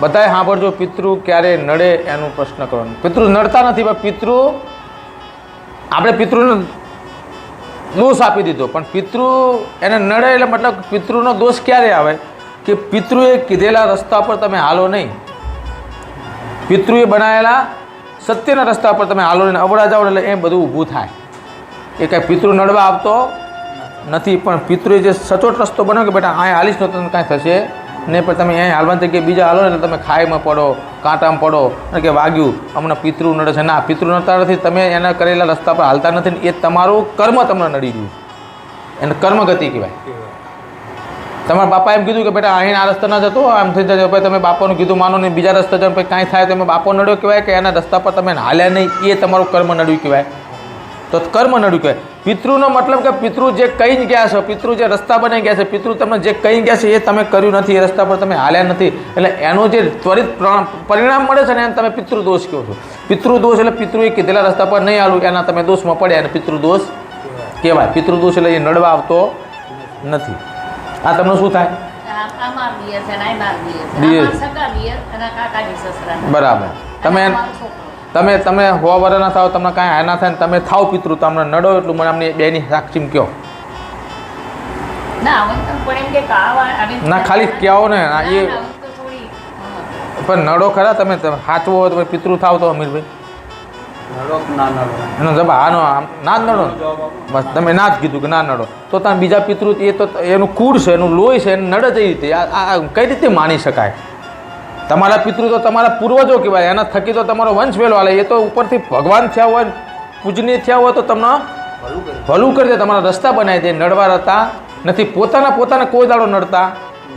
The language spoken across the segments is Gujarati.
બધાએ સાંભળજો, પિતૃ ક્યારે નડે એનું પ્રશ્ન કરવાનો. પિતૃ નડતા નથી, પણ પિતૃ આપણે પિતૃને દોષ આપી દીધો, પણ પિતૃ એને નડે એટલે મતલબ પિતૃનો દોષ ક્યારે આવે કે પિતૃએ કીધેલા રસ્તા પર તમે હાલો નહીં, પિતૃએ બનાવેલા સત્યના રસ્તા પર તમે હાલો નહીં, અવળા જાઓ એટલે એ બધું ઊભું થાય. એ કાંઈ પિતૃ નડવા આવતો નથી, પણ પિતૃએ જે સચોટ રસ્તો બનાવ્યો કે બેટા અહીંયા હાલીશ તો તમને કાંઈ થશે નહીં, પણ તમે અહીંયા હાલવાની કે બીજા હાલો ને એટલે તમે ખાઈમાં પડો, કાંટામાં પડો અને કે વાગ્યું અમને પિતૃ નડે છે. ના, પિતૃ નડતા નથી, તમે એના કરેલા રસ્તા પર હાલતા નથી ને એ તમારું કર્મ તમને નડી રહ્યું, એને કર્મગતિ કહેવાય. તમારા બાપા એમ કીધું કે બેટા અહીં આ રસ્તા ના જતો આમ થઈ જતો, ભાઈ તમે બાપાનું કીધું માનો ને બીજા રસ્તા જાઓ, પછી કાંઈ થાય તો તમે બાપો નડ્યો કહેવાય કે એના રસ્તા પર તમે હાલ્યા નહીં, એ તમારું કર્મ નડ્યું કહેવાય. તો કર્મ નડ્યું કહેવાય. પિતૃનો મતલબ કે પિતૃ જે કહીને ગયા છો, પિતૃ જે રસ્તા બનાવી ગયા છે, પિતૃ તમને જે કહી ગયા છે એ તમે કર્યું નથી, એ રસ્તા પર તમે હાલ્યા નથી, એટલે એનું જે ત્વરિત પરિણામ મળે છે ને એને તમે પિતૃ દોષ કહો છો. પિતૃ દોષ એટલે પિતૃએ કીધેલા રસ્તા પર નહીં હાલું એના તમે દોષમાં પડ્યા અને પિતૃ દોષ કહેવાય. પિતૃ દોષ એટલે એ નડવા આવતો નથી. આ તમને શું થાય? બરાબર. તમે 100 વર્ષના થાવ, તમને કાંઈ હાય ના થાય ને તમે થાવ પિતૃ, તમને નડો એટલું મને અમને બેની સાક્ષી કહો. ના ખાલી કહો ને એ પણ નડો ખરા, તમે સાચવો હોય તો પિતૃ થાવ તો અમીરભાઈ એનો જવાબ આનો ના નડો, બસ તમે ના જ કીધું કે ના નડો, તો તમે બીજા પિતૃ એ તો એનું કુળ છે, એનું લોહી છે, એને નડે જ એ રીતે. આ કઈ રીતે માની શકાય? તમારા પિતૃ તો તમારા પૂર્વજો કહેવાય, એના થકી તો તમારો વંશ વહેલો હાલે. એ તો ઉપરથી ભગવાન થયા હોય, પૂજનીય થયા હોય તો તમને ભલું કરી દે, તમારા રસ્તા બનાવી દે. નડવા રહેતા નથી, પોતાના કોઈ દાડો નડતા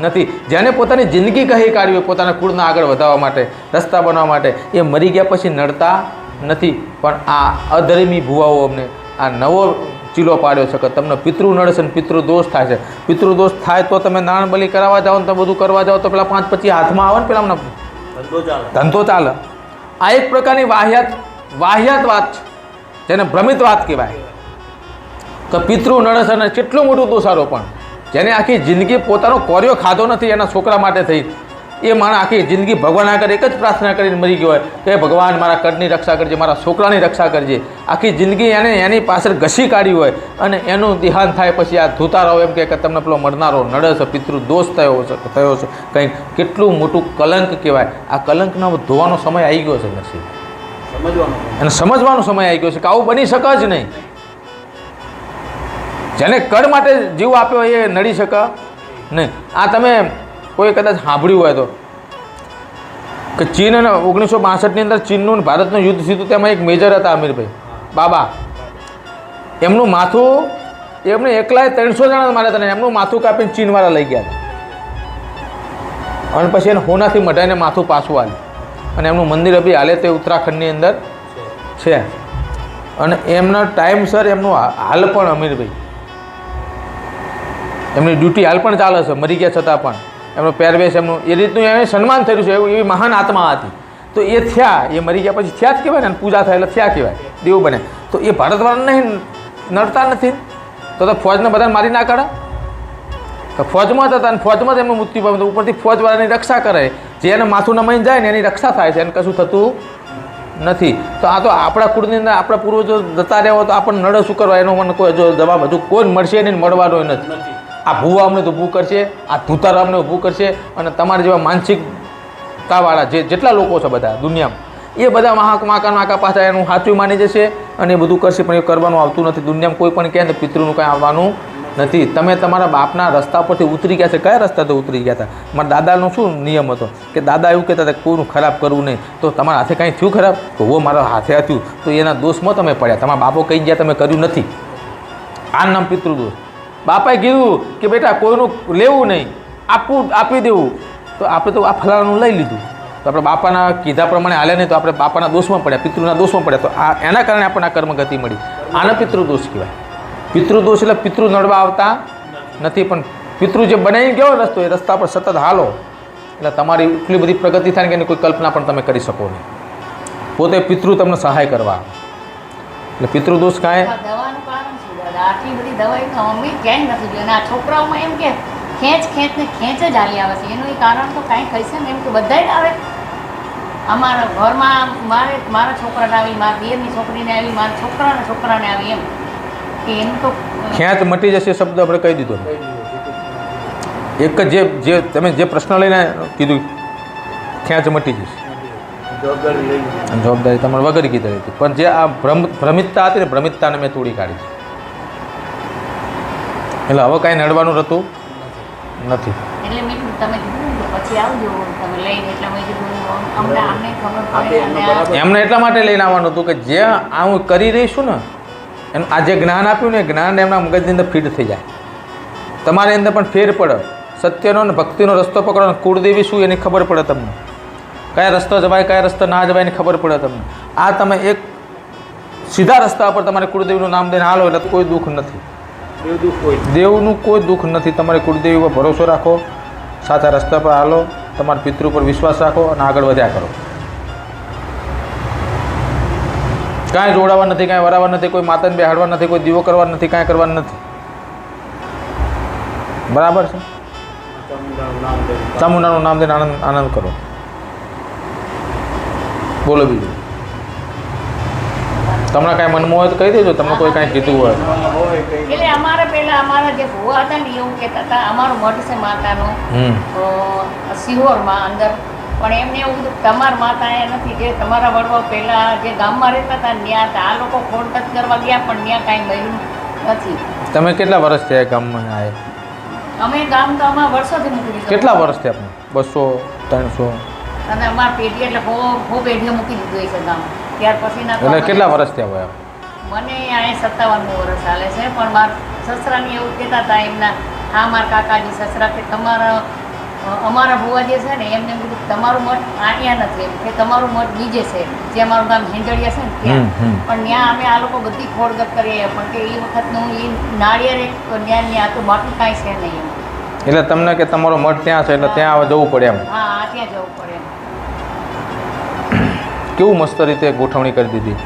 નથી. જેને પોતાની જિંદગી કહી કાઢવી હોય પોતાના કુળના આગળ વધારવા માટે, રસ્તા બનાવવા માટે, એ મરી ગયા પછી નડતા નથી. પણ આ અધર્મી ભુવાઓ અમને આ નવો ચીલો પાડ્યો છે કે તમને પિતૃ નડે છે ને પિતૃ દોષ થાય છે. પિતૃ દોષ થાય તો તમે નાણ બલી કરાવવા જાઓ ને તો બધું કરવા જાઓ તો પેલા 5-25 હાથમાં આવે ને પેલા અમને ધંધો ચાલે. આ એક પ્રકારની વાહિયાત વાત છે, જેને ભ્રમિત વાત કહેવાય કે પિતૃ નડે છે ને કેટલું મોટું દોષારોપણ. જેને આખી જિંદગી પોતાનો કોર્યો ખાધો નથી એના છોકરા માટે થઈ, એ માણસ આખી જિંદગી ભગવાન આગળ એક જ પ્રાર્થના કરીને મરી ગયો હોય કે ભગવાન મારા કડની રક્ષા કરજે, મારા છોકરાની રક્ષા કરજે. આખી જિંદગી એને એની પાછળ ઘસી કાઢી હોય અને એનું દેહાંત થાય પછી આ ધૂતારાઓ એમ કે તમને પેલો મરનારો નડે છે, પિતૃ દોષ થયો છે કંઈક. કેટલું મોટું કલંક કહેવાય. આ કલંકનો ધોવાનો સમય આવી ગયો છે નરસિંહ, અને સમજવાનો સમય આવી ગયો છે કે આવું બની શકે જ નહીં. જેને કડ માટે જીવ આપ્યો એ નડી શકે નહીં. આ તમે કોઈ કદાચ સાંભળ્યું હોય તો કે ચીન અને 1962ની અંદર ચીનનું ભારતનું યુદ્ધ થયું, તેમાં એક મેજર હતા અમીરભાઈ બાબા. એમનું માથું એમને એકલાએ 300 જણા માર્યા હતા, એમનું માથું કાપીને ચીનવાળા લઈ ગયા હતા અને પછી એને હોનાથી મઢાઈને માથું પાછું આવ્યું. અને એમનું મંદિર અભી હાલે તે ઉત્તરાખંડની અંદર છે. અને એમના ટાઈમસર એમનું હાલ પણ અમીરભાઈ એમની ડ્યુટી હાલ પણ ચાલે છે, મરી ગયા છતાં પણ એમનો પહેરવેશ એમનું એ રીતનું એને સન્માન થયું છે. એવી મહાન આત્મા હતી. તો એ થયા, એ મરી ગયા પછી થયા જ કહેવાય ને, પૂજા થાય એટલે થયા કહેવાય, દેવ બને. તો એ ભારતવાળાને નહીં નડતા નથી તો ફોજને બધાને મારી ના કાઢે. તો ફોજમાં જ હતા અને ફોજમાં જ એમનું મૃત્યુ પામ્યું. ઉપરથી ફોજવાળાની રક્ષા કરે, જે એને માથું નમાઈને જાય ને એની રક્ષા થાય છે, એને કશું થતું નથી. તો આ તો આપણા કુળની અંદર આપણા પૂર્વજો જતા રહ્યા હોય તો આપણને નડે શું કરવા? એનો મને કોઈ જો જવાબ હજુ કોઈ મળશે નહીં, મળવાનો નથી. આ ભૂવા અમને તો ઊભું કરશે, આ ધૂતારા અમને ઊભું કરશે, અને તમારા જેવા માનસિકતાવાળા જેટલા લોકો છે બધા દુનિયામાં, એ બધા માકા પાછા એનું સાચું માની જશે અને એ બધું કરશે. પણ એ કરવાનું આવતું નથી. દુનિયામાં કોઈ પણ કહે ને પિતૃનું કાંઈ આવવાનું નથી. તમે તમારા બાપના રસ્તા પરથી ઉતરી ગયા છે. કયા રસ્તાથી ઉતરી ગયા હતા? મારા દાદાનો શું નિયમ હતો કે દાદા એવું કહેતા હતા કોઈનું ખરાબ કરવું નહીં. તો તમારા હાથે કાંઈ થયું ખરાબ? તો હો મારા હાથે થયું, તો એના દોષમાં તમે પડ્યા. તમારા બાપો કહી ગયા તમે કર્યું નથી, આ નામ પિતૃદોષ. બાપાએ કીધું કે બેટા કોઈનું લેવું નહીં, આપી દેવું. તો આપણે તો આ ફલાણાનું લઈ લીધું, તો આપણે બાપાના કીધા પ્રમાણે હાલે નહીં, તો આપણે બાપાના દોષમાં પડ્યા, પિતૃના દોષમાં પડ્યા. તો આ એના કારણે આપણને આ કર્મગતિ મળી. આને પિતૃદોષ કહેવાય. પિતૃદોષ એટલે પિતૃ નડવા આવતા નથી, પણ પિતૃ જે બનાવી ગયો રસ્તો એ રસ્તા પર સતત હાલો એટલે તમારી એટલી બધી પ્રગતિ થાય કે એની કોઈ કલ્પના પણ તમે કરી શકો નહીં. પોતે પિતૃ તમને સહાય કરવા, એટલે પિતૃદોષ કાંઈ આટલી બધી દવાઈ મમ્મી ક્યાંય નથી જોઈ. આ છોકરાઓમાં એમ કે ખેંચ જ હાલી આવે છે. એનું કારણ તો કાંઈ કહીશે ને એમ કે બધાય આવે. અમારા ઘરમાં મારા છોકરાને આવી, મારા દિયરની છોકરીને આવી, મારા છોકરાના છોકરાને આવી, એમ કે એનું તો ખેંચ મટી જશે શબ્દ આપણે કહી દીધો. એક જ જે તમે જે પ્રશ્ન લઈને કીધું ખેંચ મટી જશે, જવાબદારી તમારે વગર કીધી હતી. પણ જે આ ભ્રમિતતા હતી ને, ભ્રમિતતાને મેં તોડી કાઢી છે. એટલે હવે કાંઈ નડવાનું રહેતું નથી. એટલે મેં કીધું તમે કીધું પછી આવજો તમે લઈને, એટલે મેં કીધું અમને આમને ખબર પડે. એમને એટલા માટે લઈને આવવાનું હતું કે જે આ હું કરી રહીશું ને એનું આ જે જ્ઞાન આપ્યું ને, જ્ઞાન એમના મગજની અંદર ફીટ થઈ જાય. તમારી અંદર પણ ફેર પડે. સત્યનો ને ભક્તિનો રસ્તો પકડો ને કુળદેવી શું એની ખબર પડે તમને. કયા રસ્તો જવાય, કયા રસ્તો ના જવાય એની ખબર પડે તમને. આ તમે એક સીધા રસ્તા પર તમારે કુળદેવીનું નામ દઈને હાલો એટલે કોઈ દુઃખ નથી. દેવનું કોઈ દુઃખ નથી. તમારે કુળદેવી પર ભરોસો રાખો, સાચા રસ્તા પર હાલો, તમારા પિતૃ પર વિશ્વાસ રાખો અને આગળ વધ્યા કરો. કાંઈ જોડાવા નથી, કાંઈ વરાવા નથી, કોઈ માતાને બેહાડવા નથી, કોઈ દીવો કરવા નથી, કાંઈ કરવાનું નથી. બરાબર છે? ચામુંડાનું નામ દઈને આનંદ કરો. બોલો બીજું. તમને કાંઈ મનમાં હોય તો કહી દેજો. તમને કોઈ કાંઈ કીધું હોય એટલે અમારે પહેલા અમારા જે ભુવા હતા ને એવું કહેતા હતા, અમારું મઠ છે માતાનું સિહોરમાં અંદર, પણ એમને એવું કીધું તમારા માતા એ નથી, જે તમારા વડવાઓ પહેલા જે ગામમાં રહેતા હતા ત્યાં હતા. આ લોકો ખોટત કરવા ગયા પણ ત્યાં કાંઈ મળ્યું નથી. તમે કેટલા વર્ષ થયા ગામમાં આવ્યા? અમે ગામ તો અમારા વર્ષોથી મૂકી દીધું. કેટલા વર્ષ થયા? 200 300? અને અમારા પેઢી એટલે બહુ પેઢીઓ મૂકી દીધું છે ગામ. ત્યાર પછી ના એટલે કેટલા વર્ષ થયા હોય? મને અહીંયા 57મું વર્ષ ચાલે છે. પણ મારા સસરાની એવું કહેતા હતા એમના, હા મારા કાકાજી સસરા કે અમારા ભુવા જે છે ને એમને કીધું તમારું મઠ અહીંયા નથી, એમ કે તમારું મઠ બીજે છે, જે અમારું ગામ હેંજળિયા છે ને ત્યાં. પણ ત્યાં અમે આ લોકો બધી ખોડગત કરીએ પણ કે એ વખતનું એ નાળિયેર ત્યાં તો બાકી કાંઈ છે નહીં. એટલે તમને કે તમારો મઠ ત્યાં છે એટલે ત્યાં જવું પડે એમ? હા, ત્યાં જવું પડે એમ. કેવું મસ્ત રીતે ગોઠવણી કરી દીધી.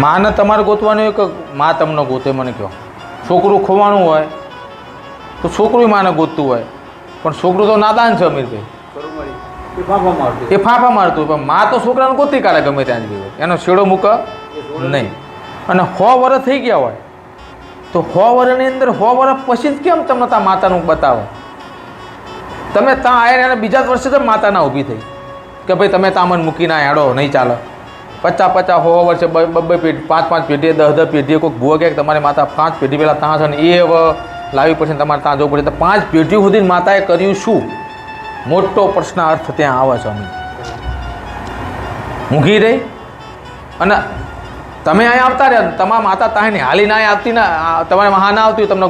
માને તમારે ગોતવાની હોય કે મા તમને ગોતે? મને કહો. છોકરું ખોવાનું હોય તો છોકરું માને ગોતતું હોય, પણ છોકરું તો નાદાન છે અમીરભાઈ, એ ફાંફા મારતું હોય. પણ મા તો છોકરાને ગોતી કાઢે ગમે ત્યાં જ ગયો, એનો છેડો મૂકે નહીં. અને 100 વર્ષ થઈ ગયા હોય તો 100 વર્ષની અંદર 100 વર્ષ પછી જ કેમ તમને ત્યાં માતાનું બતાવો? તમે ત્યાં આવ્યા અને બીજા જ વર્ષે જ માતાના ઊભી થઈ કે ભાઈ તમે ત્યાં મને મૂકીને હેડો, નહીં ચાલે. 50 100 વર્ષે 2 પેઢી 5 પેઢીએ 10 પેઢીએ કોઈક ભૂવો કે તમારી માતા 5 પેઢી પહેલાં ત્યાં છે ને એ હવે લાવી પડશે તમારે ત્યાં જવું પડે. તો 5 પેઢીઓ સુધી માતાએ કર્યું શું? મોટો પ્રશ્ન અર્થ ત્યાં આવે છે. અમે ઊંઘી રહી અને તમે અહીંયા આવતા રહ્યા, તમારા માતા ત્યાં હાલી ના આવતી, ના તમારે મહા ના આવતી હોય, તમને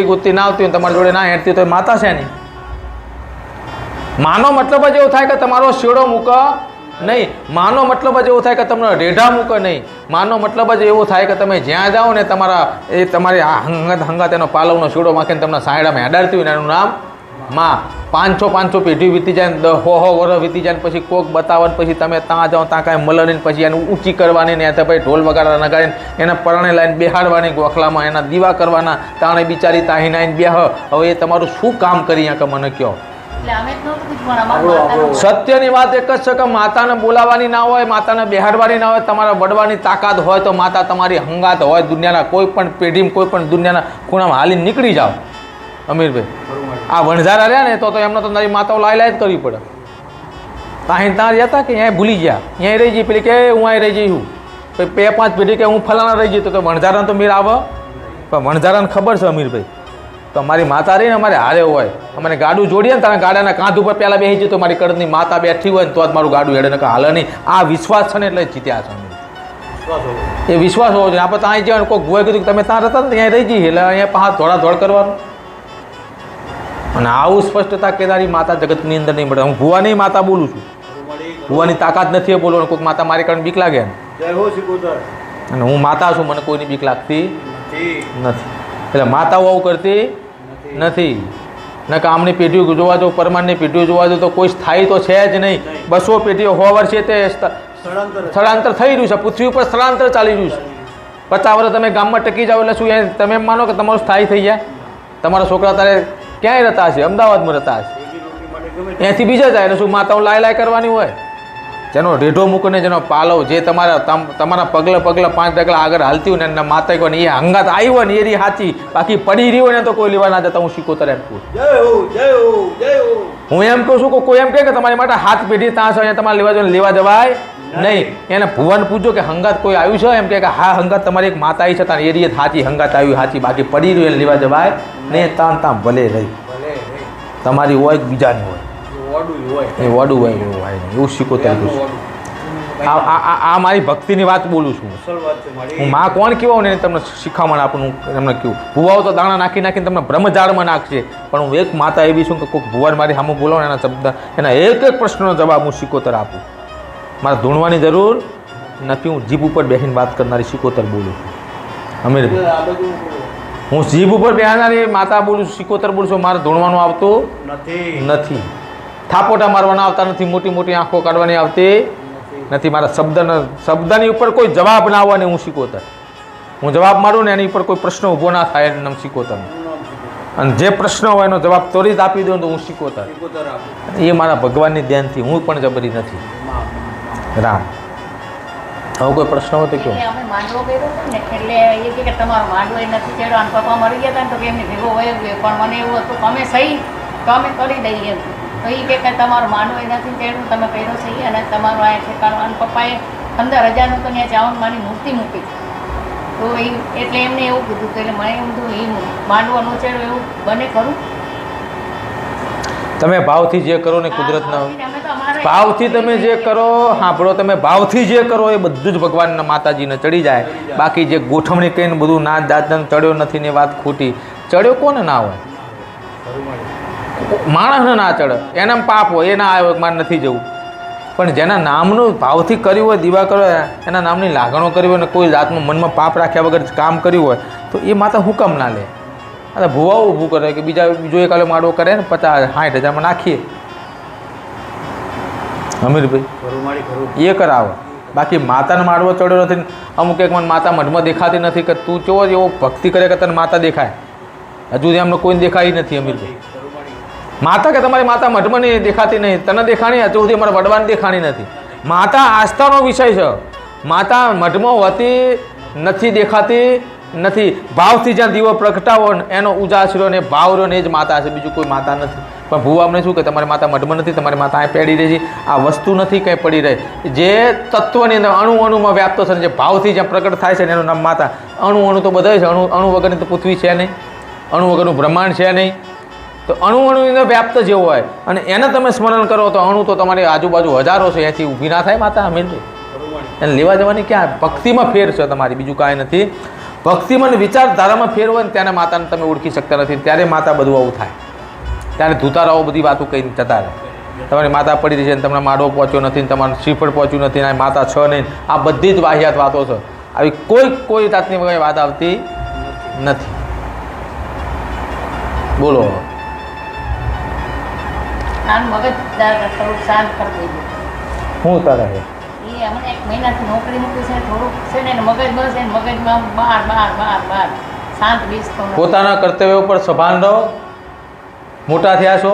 ગોતતી ના આવતી હોય, તમારી જોડે ના હેઠતી તો માતા છે નહીં. માનો મતલબ જ એવું થાય કે તમારો શેડો મૂકે નહીં. માનો મતલબ જ એવું થાય કે તમને રેઢા મૂકે નહીં. માનો મતલબ જ એવું થાય કે તમે જ્યાં જાઓ ને તમારી હંગાત એનો પાલવનો શેડો માખીને તમને સાયડામાં હેડાડતી હોય ને એનું નામ માં. 500 પેઢી વીતી જાય, 100 વર્ષ વીતી જાય, પછી કોક બતાવવા, પછી તમે ત્યાં જાઓ ત્યાં કાંઈ મળે નહીં, પછી એને ઊંચી કરવાની ને ભાઈ ઢોલ વગાડા નગાડીને એને પરણે લાઈને બેહાડવાની ગોખલામાં, એના દીવા કરવાના, તાણે બિચારી તાહી નાઈને બેહ. હવે એ તમારું શું કામ કરી કે મને કહો? સત્યની વાત એક જ છે કે માતાને બોલાવવાની ના હોય, માતાને બેહાડવાની ના હોય. તમારા વડવાની તાકાત હોય તો માતા તમારી હંગાત હોય. દુનિયાના કોઈ પણ પેઢીમાં કોઈ પણ દુનિયાના ખૂણામાં હાલીને નીકળી જાઓ. અમીરભાઈ આ વણઝારા રહ્યા ને તો એમને તો તારી માતાઓ લાઈ જ કરવી પડે. ત્યાં રહ્યા હતા કે અહીંયા ભૂલી ગયા, અહીંયા રહી જઈ, પેલી કે હું અહીં રહી જઈ હું, પછી 2-5 પેઢી કે હું ફલાણા રહી જઈ, તો વણઝારાને તો મેળ આવે. પણ વણઝારાને ખબર છે અમીરભાઈ તો અમારી માતા રહીને અમારે હારે હોય, અમારે ગાડું જોડીએ ને તારા ગાડાના કાંધ ઉપર પહેલાં બેસી જતો મારી કડની માતા બેઠી હોય ને તો જ મારું ગાડું હેડે, ને હાલે નહીં. આ વિશ્વાસ છે ને એટલે જીત્યા છે અમે. એ વિશ્વાસ હોવો જોઈએ. આપણે ત્યાં જવાનું કોઈ ભૂએ કીધું કે તમે ત્યાં રહેતા ને ત્યાં રહી જઈએ એટલે અહીંયા પાછા ધોળાધોળ કરવાનું. અને આવું સ્પષ્ટતા કેદારી માતા જગતની અંદર નહીં મળે. હું ભુવાની માતા બોલું છું, ભુવાની તાકાત નથી એ બોલવાનું. કોઈક માતા મારી કારણ બીક લાગે અને હું માતા છું, મને કોઈની બીક લાગતી નથી. એટલે માતાઓ આવું કરતી નથી. ને કામની પેઢીઓ જોવા જો, પરમાનની પેઢીઓ જોવા જો તો કોઈ સ્થાયી તો છે જ નહીં. 200 પેઢીઓ 100 વર્ષે તે સ્થળાંતર થઈ રહ્યું છે, પૃથ્વી ઉપર સ્થળાંતર ચાલી રહ્યું છે. 50 વર્ષ તમે ગામમાં ટકી જાઓ એટલે શું તમે એમ માનો કે તમારું સ્થાયી થઈ જાય? તમારા છોકરા તારે ક્યાંય રહેતા હશે, અમદાવાદમાં રહેતા હશે, ત્યાંથી બીજા જાય એટલે શું માતાઓ લાય કરવાની હોય? જેનો રેઢો મૂકીને જેનો પાલવ જે તમારા પગલે 5 ડગલા આગળ હાલતી હોય ને એના માતા કહો ને એ હંગાત આવી હોય ને એ સાચી, બાકી પડી રહી હોય ને તો કોઈ લેવા ના જતા. હું શીખોતર એમ કહું, હું એમ કહું છું કે કોઈ એમ કહે કે તમારી માટે હાથ પેઢી ત્યાં છે તમારે લેવા જવાય નહીં. એને ભુવન પૂછો કે હંગાત કોઈ આવ્યું છે? એમ કે હા હંગાત તમારી એક માતા આવી છે ત્યાં એરિયે સાચી હંગાત આવી સાચી, બાકી પડી રહ્યું એને લેવા જવાય નહીં. તાન ભલે રહી તમારી હોય કે બીજાની હોય એ વડું હોય એવું હોય નહીં. એવું શીખોતર આ મારી ભક્તિની વાત બોલું છું. હું માં કોણ કહેવાય ને તમને શીખામણ આપું. તમને કહું ભુવાઓ તો દાણા નાખીને તમને બ્રહ્મજાળમાં નાખશે, પણ હું એક માતા એવી છું કે કોઈક ભુવાન મારી સામે બોલો ને એના શબ્દ એના એક પ્રશ્નનો જવાબ હું શીખોતર આપું. મારે ધૂણવાની જરૂર નથી. હું જીભ ઉપર બેસીને વાત કરનારી શીખોતર બોલું છું. અમીરભાઈ હું જીભ ઉપર બેસનારી માતા બોલું છું, શીખોતર બોલું છું. મારે ધૂણવાનું આવતું નથી, થાપોટા મારવાના આવતા નથી, મોટી આંખો કાઢવાની આવતી નથી. મારા શબ્દની ઉપર કોઈ જવાબ ના આવવાની હું શીખોતર. હું જવાબ મારું ને એની ઉપર કોઈ પ્રશ્ન ઊભો ના થાય એનું નામ શીખોતર. અને જે પ્રશ્ન હોય એનો જવાબ ત્વરિત આપી દઉં તો હું શીખોતર. એ મારા ભગવાનની ધ્યાનથી, હું પણ જબરી નથી. રામ હવે કોઈ પ્રશ્ન હોય તો કહો. અમે માંડવો કર્યો હતો ને એટલે એ કહે કે તમારો માંડવો એ નથી ચડ્યો. અને પપ્પા મરી ગયા હતા ને તો એમની ભેગો વયો ગયો, પણ મને એવું હતું કે અમે સહી તો અમે કરી દઈએ એમ. તો એ કે તમારો માંડવો એ નથી ચડ્યું, તમે કર્યો છે અને તમારો આ ઠેકાણો. અને પપ્પાએ 15,000નું તો ત્યાં ચાવન માની મૂર્તિ મૂકી. તો એ એટલે એમને એવું કીધું કે એટલે મને એમ થયું એ માંડવો ન ચડ્યો એવું બને ખરું? તમે ભાવથી જે કરો ને કુદરતના ભાવથી તમે જે કરો, સાંભળો, તમે ભાવથી જે કરો એ બધું જ ભગવાનના માતાજીને ચડી જાય. બાકી જે ગોઠવણી કહીને બધું નાચ દાદન ચડ્યો નથી ને વાત ખોટી. ચડ્યો કોને ના હોય? માણસને ના ચડે, એના પાપ હોય, એ ના આવે મારે નથી જવું. પણ જેના નામનું ભાવથી કર્યું હોય, દીવા કર્યો હોય, એના નામની લાગણો કરી હોય ને કોઈ જાતનું મનમાં પાપ રાખ્યા વગર કામ કર્યું હોય તો એ માતા હુકમ ના લે. અરે ભુવાઓ ઊભું કરે કે બીજો એકાલો માડવો કરે ને 50,000-60,000માં નાખીએ. અમીરભાઈ એ કરાવે. બાકી માતાને માડવો ચડ્યો નથી. અમુક એક મને માતા મઢમાં દેખાતી નથી કે તું કેવો એવો ભક્તિ કરે કે તને માતા દેખાય. હજુ સુધી અમને કોઈને દેખાઈ નથી. અમીરભાઈ માતા કે તમારી માતા મઢમાં નહીં દેખાતી નહીં, તને દેખાણી, હજુ સુધી અમારા વડવાને દેખાણી નથી. માતા આસ્થાનો વિષય છે. માતા મઢમાં હોતી નથી, દેખાતી નથી. ભાવથી જ્યાં દીવો પ્રગટાવો ને એનો ઉજાસરો ને ભાવ રહ્યો ને એ જ માતા છે, બીજું કોઈ માતા નથી. પણ ભૂવા અમને શું કે તમારી માતા મઢમાં નથી, તમારી માતા અહીં પેડી રહી છે. આ વસ્તુ નથી કંઈ પડી રહી. જે તત્વની અંદર અણુમાં વ્યાપ્ત છે, જે ભાવથી જ્યાં પ્રગટ થાય છે ને એનું નામ માતા. અણુ તો બધા છે. અણુ વગરની તો પૃથ્વી છે નહીં, અણુ વગરનું બ્રહ્માંડ છે નહીં. તો અણુની અંદર વ્યાપ્ત જેવો હોય અને એને તમે સ્મરણ કરો તો અણુ તો તમારી આજુબાજુ હજારો છે, એથી ઊભી ના થાય માતા. અમીરભાઈ એને લેવા જવાની ક્યાં? ભક્તિમાં ફેર છે તમારી, બીજું કાંઈ નથી. ભક્તિમાં વિચારધારામાં ફેર હોય ને ત્યારે માતાને તમે ઓળખી શકતા નથી. ત્યારે માતા બધું આવું થાય. ત્યારે ધૂતારાઓ બધી વાતો કહીને જતા રહે. તમારી માતા પડી રહી છે ને તમને માડો પહોંચ્યો નથી ને તમારું શ્રીફળ પહોંચ્યું નથી ને માતા છ નહીં. આ બધી જ વાહિયાત વાતો છે. આવી કોઈ જાતની વાત આવતી નથી. બોલો. શાંત કરી દીધું. શું તારે એ હમણાં 1 મહિનાથી નોકરી મૂકી છે, થોડુંક છે ને મગજ બસ એને મગજમાં બહાર શાંત બેસતો નથી. પોતાના કર્તવ્ય ઉપર સભાન રહો. મોટા થયા છો,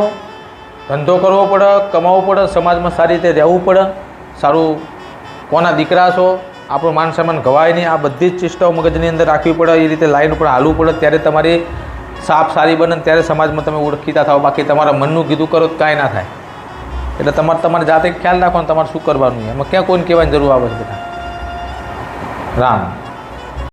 ધંધો કરવો પડે, કમાવવું પડે, સમાજમાં સારી રીતે રહેવું પડે. સારું કોના દીકરા છો, આપણું માન સન્માન ગવાય નહીં. આ બધી જ ચેષ્ટાઓ મગજની અંદર રાખવી પડે. એ રીતે લાઈન ઉપર હાલવું પડે. ત્યારે તમારી સાપ સારી બને, ત્યારે સમાજમાં તમે ઓળખીતા થાવ. બાકી તમારા મનનું કીધું કરો તો કાંઈ ના થાય. એટલે તમારે જાતે ખ્યાલ રાખવાનો તમારે શું કરવાનું. એમાં ક્યાં કોઈને કહેવાની જરૂર આવે છે બેટા. રામ.